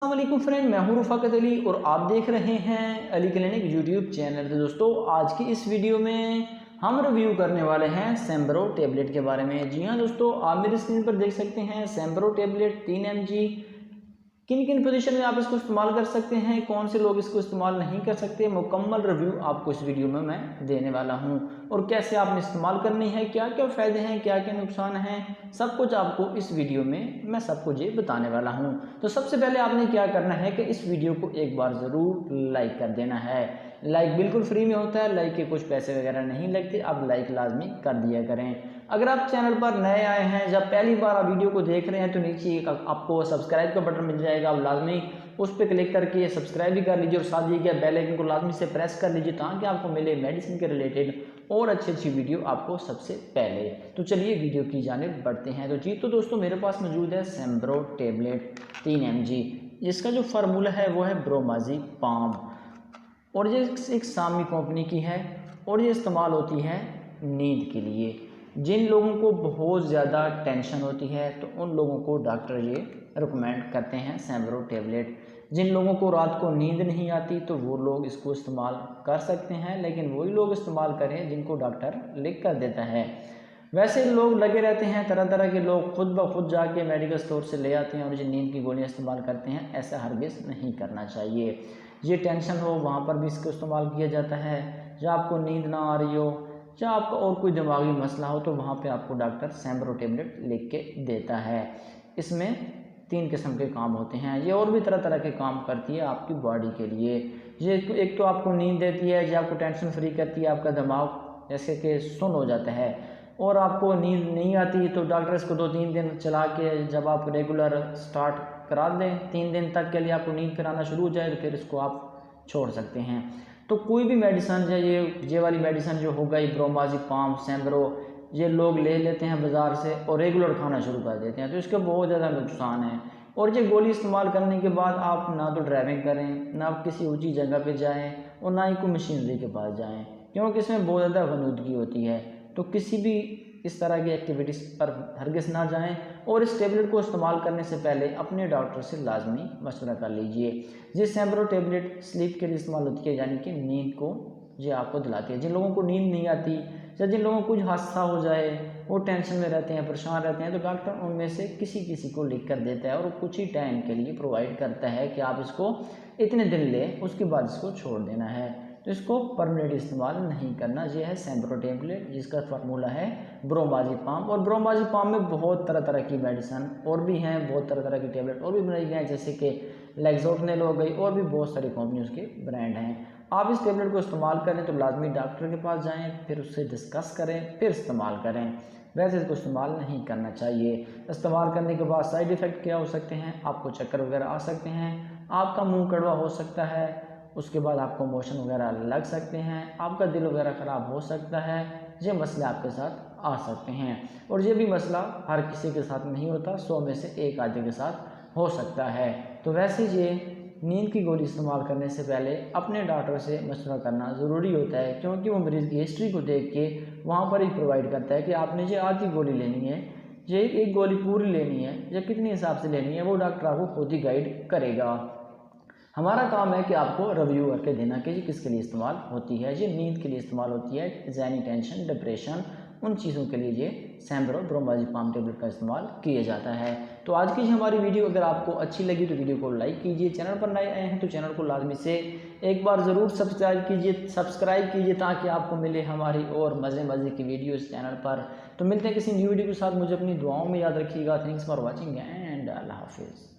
अस्सलामुअलैकुम फ्रेंड, मैं हूं रफ़ाकत अली और आप देख रहे हैं अली क्लिनिक यूट्यूब चैनल। तो दोस्तों, आज की इस वीडियो में हम रिव्यू करने वाले हैं सैम्ब्रो टेबलेट के बारे में। जी हां दोस्तों, आप मेरी स्क्रीन पर देख सकते हैं सैम्ब्रो टेबलेट 3 mg। किन किन पोजीशन में आप इसको इस्तेमाल कर सकते हैं, कौन से लोग इसको इस्तेमाल नहीं कर सकते, मुकम्मल रिव्यू आपको इस वीडियो में मैं देने वाला हूं। और कैसे आपने इस्तेमाल करनी है, क्या क्या फ़ायदे हैं, क्या क्या नुकसान हैं, सब कुछ आपको इस वीडियो में मैं सब कुछ ये बताने वाला हूं। तो सबसे पहले आपने क्या करना है कि इस वीडियो को एक बार ज़रूर लाइक कर देना है। लाइक बिल्कुल फ्री में होता है, लाइक के कुछ पैसे वगैरह नहीं लगते, आप लाइक लाजमी कर दिया करें। अगर आप चैनल पर नए आए हैं या पहली बार आप वीडियो को देख रहे हैं तो नीचे आपको सब्सक्राइब का बटन मिल जाएगा, आप लाजमी उस पर क्लिक करके सब्सक्राइब भी कर लीजिए और साथ दिए गए बेल आइकन को लाजमी से प्रेस कर लीजिए ताकि आपको मिले मेडिसिन के रिलेटेड और अच्छी अच्छी वीडियो आपको सबसे पहले। तो चलिए वीडियो की जानिब बढ़ते हैं। तो दोस्तों, मेरे पास मौजूद है सैम्ब्रो टेबलेट 3 mg, जिसका जो फार्मूला है वो है ब्रोमाज़ेपाम और ये एक सामी कंपनी की है और ये इस्तेमाल होती है नींद के लिए। जिन लोगों को बहुत ज़्यादा टेंशन होती है तो उन लोगों को डॉक्टर ये रिकमेंड करते हैं सैम्ब्रो टेबलेट। जिन लोगों को रात को नींद नहीं आती तो वो लोग इसको इस्तेमाल कर सकते हैं, लेकिन वही लोग इस्तेमाल करें जिनको डॉक्टर लिख कर देता है। वैसे लोग लगे रहते हैं, तरह तरह के लोग खुद ब खुद जाके मेडिकल स्टोर से ले आते हैं और ये नींद की गोलियां इस्तेमाल करते हैं। ऐसा हरगिज़ नहीं करना चाहिए। ये टेंशन हो वहाँ पर भी इसको इस्तेमाल किया जाता है, या आपको नींद ना आ रही हो या आपका और कोई दिमागी मसला हो तो वहाँ पे आपको डॉक्टर सैम्ब्रो टेबलेट लिख के देता है। इसमें 3 किस्म के काम होते हैं, ये और भी तरह तरह के काम करती है आपकी बॉडी के लिए। ये एक तो आपको नींद देती है, जो आपको टेंशन फ्री करती है, आपका दिमाग जैसे कि सुन्न हो जाता है और आपको नींद नहीं आती तो डॉक्टर इसको 2-3 दिन चला के जब आप रेगुलर स्टार्ट करा दें, 3 दिन तक के लिए आपको नींद फिर आना शुरू हो जाए तो फिर इसको आप छोड़ सकते हैं। तो कोई भी मेडिसन है, ये वाली मेडिसन जो हो गई ब्रोमाज़ेपाम, सैम्ब्रो, ये लोग ले लेते हैं बाज़ार से और रेगुलर खाना शुरू कर देते हैं, तो इसके बहुत ज़्यादा नुकसान है। और ये गोली इस्तेमाल करने के बाद आप ना तो ड्राइविंग करें, ना आप किसी ऊंची जगह पे जाएं और ना ही कोई मशीनरी के पास जाएं, क्योंकि इसमें बहुत ज़्यादा गलूदगी होती है। तो किसी भी इस तरह की एक्टिविटीज़ पर हरगिज़ ना जाएं और इस टेबलेट को इस्तेमाल करने से पहले अपने डॉक्टर से लाजमी मशवरा कर लीजिए। ये सैम्ब्रो टेबलेट स्लीप के लिए इस्तेमाल होती है, यानी कि नींद को ये आपको दिलाती है। जिन लोगों को नींद नहीं आती या जिन लोगों को कुछ हादसा हो जाए, वो टेंशन में रहते हैं, परेशान रहते हैं, तो डॉक्टर उनमें से किसी को लिख कर देता है और कुछ ही टाइम के लिए प्रोवाइड करता है कि आप इसको इतने दिन लें, उसके बाद इसको छोड़ देना है। तो इसको परमानेंट इस्तेमाल नहीं करना। ये है सैम्ब्रो टेबलेट, जिसका फार्मूला है ब्रोमाज़ेपाम। और ब्रोमाज़ेपाम में बहुत तरह तरह की मेडिसन और भी हैं, बहुत तरह तरह की टेबलेट और भी बनाई गई हैं, जैसे कि लेक्सोटनेल हो गई, और भी बहुत सारी कंपनी उसके ब्रांड हैं। आप इस टेबलेट को इस्तेमाल करें तो लाजमी डॉक्टर के पास जाएं, फिर उससे डिस्कस करें, फिर इस्तेमाल करें। वैसे इसको इस्तेमाल नहीं करना चाहिए। इस्तेमाल करने के बाद साइड इफ़ेक्ट क्या हो सकते हैं, आपको चक्कर वगैरह आ सकते हैं, आपका मुंह कड़वा हो सकता है, उसके बाद आपको मोशन वगैरह लग सकते हैं, आपका दिल वगैरह ख़राब हो सकता है। ये मसले आपके साथ आ सकते हैं और ये भी मसला हर किसी के साथ नहीं होता, 100 में से 1 आदमी के साथ हो सकता है। तो वैसे ये नींद की गोली इस्तेमाल करने से पहले अपने डॉक्टर से मशवरा करना ज़रूरी होता है, क्योंकि वो मरीज़ की हिस्ट्री को देख के वहाँ पर ही प्रोवाइड करता है कि आपने ये आधी गोली लेनी है, ये एक गोली पूरी लेनी है या कितने हिसाब से लेनी है, वो डॉक्टर आपको खुद ही गाइड करेगा। हमारा काम है कि आपको रिव्यू करके देना कि ये किसके लिए इस्तेमाल होती है। ये नींद के लिए इस्तेमाल होती है, एंजाइटी, टेंशन, डिप्रेशन, उन चीज़ों के लिए ये सैम्ब्रो ब्रोमाज़ेपाम टेबलेट का इस्तेमाल किया जाता है। तो आज की हमारी वीडियो अगर आपको अच्छी लगी तो वीडियो को लाइक कीजिए, चैनल पर नए आए हैं तो चैनल को लाजमी से एक बार ज़रूर सब्सक्राइब कीजिए ताकि आपको मिले हमारी और मज़े की वीडियो इस चैनल पर। तो मिलते हैं किसी न्यू वीडियो के साथ, मुझे अपनी दुआओं में याद रखिएगा। थैंक्स फॉर वॉचिंग एंड अल्लाह हाफिज़।